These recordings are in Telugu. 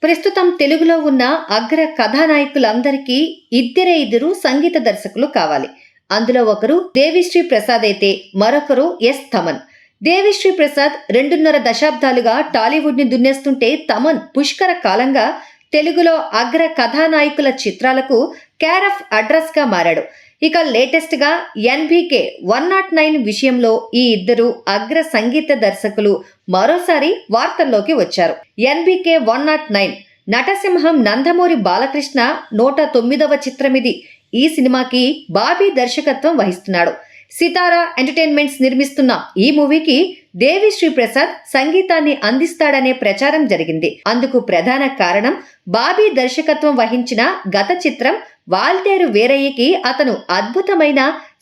ప్రస్తుతం తెలుగులో ఉన్న అగ్ర కథానాయకులందరికీ ఇద్దరు సంగీత దర్శకులు కావాలి. అందులో ఒకరు దేవిశ్రీ ప్రసాద్ అయితే మరొకరు ఎస్ తమన్. దేవిశ్రీ ప్రసాద్ 2.5 దశాబ్దాలుగా టాలీవుడ్ ని దున్నేస్తుంటే తమన్ పుష్కర కాలంగా తెలుగులో అగ్ర కథానాయకుల చిత్రాలకు కేర్ ఆఫ్ అడ్రస్ గా మారాడు. ఇక లేటెస్ట్ గా ఎన్బికే 109 విషయంలో ఈ ఇద్దరు అగ్ర సంగీత దర్శకులు మరోసారి వార్తల్లోకి వచ్చారు. ఎన్బికే 109 నటసింహం నందమూరి బాలకృష్ణ 109వ చిత్రమిది. ఈ సినిమాకి బాబీ దర్శకత్వం వహిస్తున్నాడు. సితారా ఎంటర్టైన్మెంట్స్ నిర్మిస్తున్న ఈ మూవీకి దేవిశ్రీ ప్రసాద్ సంగీతాన్ని అందిస్తాడనే ప్రచారం జరిగింది. అందుకు ప్రధాన కారణం బాబీ దర్శకత్వం వహించిన గత చిత్రం వాల్తేరు వీరయ్యకి అతను అద్భుతమైన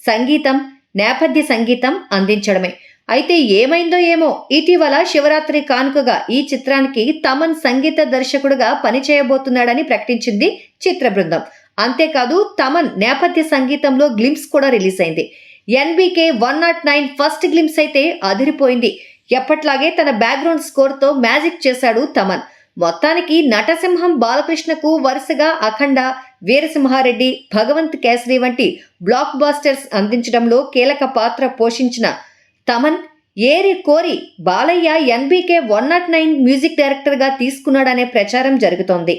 సంగీతం, నేపథ్య సంగీతం అందించడమే. అయితే ఏమైందో ఏమో, ఇటీవల శివరాత్రి కానుకగా ఈ చిత్రానికి తమన్ సంగీత దర్శకుడుగా పనిచేయబోతున్నాడని ప్రకటించింది చిత్ర బృందం. అంతేకాదు తమన్ నేపథ్య సంగీతంలో గ్లింప్స్ కూడా రిలీజ్ అయింది. ఎన్బికే 109 ఫస్ట్ గ్లింప్స్ అయితే అదిరిపోయింది. ఎప్పట్లాగే తన బ్యాక్గ్రౌండ్ స్కోర్ తో మ్యాజిక్ చేశాడు తమన్. మొత్తానికి నటసింహం బాలకృష్ణకు వరుసగా అఖండ, వీరసింహారెడ్డి, భగవంత్ కేసరి వంటి బ్లాక్ బాస్టర్స్ అందించడంలో కీలక పాత్ర పోషించిన తమన్ ఏరి కోరి బాలయ్య ఎన్బికే 109 మ్యూజిక్ డైరెక్టర్ గా తీసుకున్నాడనే ప్రచారం జరుగుతోంది.